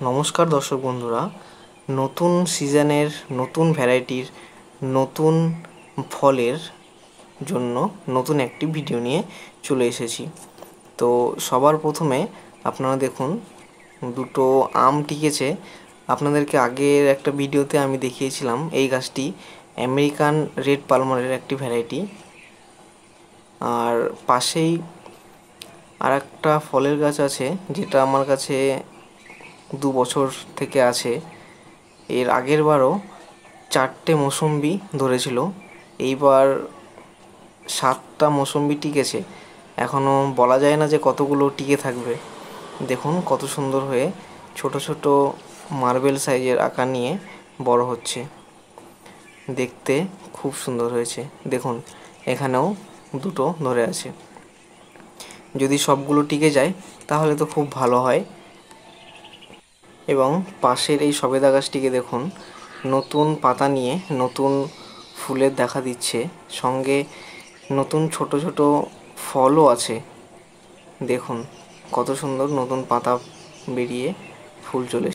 নমস্কার দর্শক বন্ধুরা, নতুন সিজনের নতুন ভ্যারাইটির নতুন ফলের জন্য নতুন একটি ভিডিও নিয়ে চলে এসেছি। তো সবার প্রথমে আপনারা দেখুন, দুটো আম টিকেছে। আপনাদেরকে আগের একটা ভিডিওতে আমি দেখিয়েছিলাম এই গাছটি আমেরিকান রেড পালমারের একটি ভ্যারাইটি। আর পাশেই আর একটা ফলের গাছ আছে যেটা আমার কাছে 2 বছর থেকে আছে। এর আগের বারও 4টে মৌসুম্বি ধরেছিল, এইবার 7টা মৌসুম্বি টিকেছে। এখনও বলা যায় না যে কতগুলো টিকে থাকবে। দেখুন কত সুন্দর হয়ে ছোট ছোট মার্বেল সাইজের আকার নিয়ে বড় হচ্ছে, দেখতে খুব সুন্দর হয়েছে। দেখুন এখানেও দুটো ধরে আছে। যদি সবগুলো টিকে যায় তাহলে তো খুব ভালো হয়। এবং পাশের এই সবেদা গাছটিকে দেখুন, নতুন পাতা নিয়ে নতুন ফুলের দেখা দিচ্ছে, সঙ্গে নতুন ছোট ছোট ফলও আছে। দেখুন কত সুন্দর নতুন পাতা বেরিয়ে ফুল চলে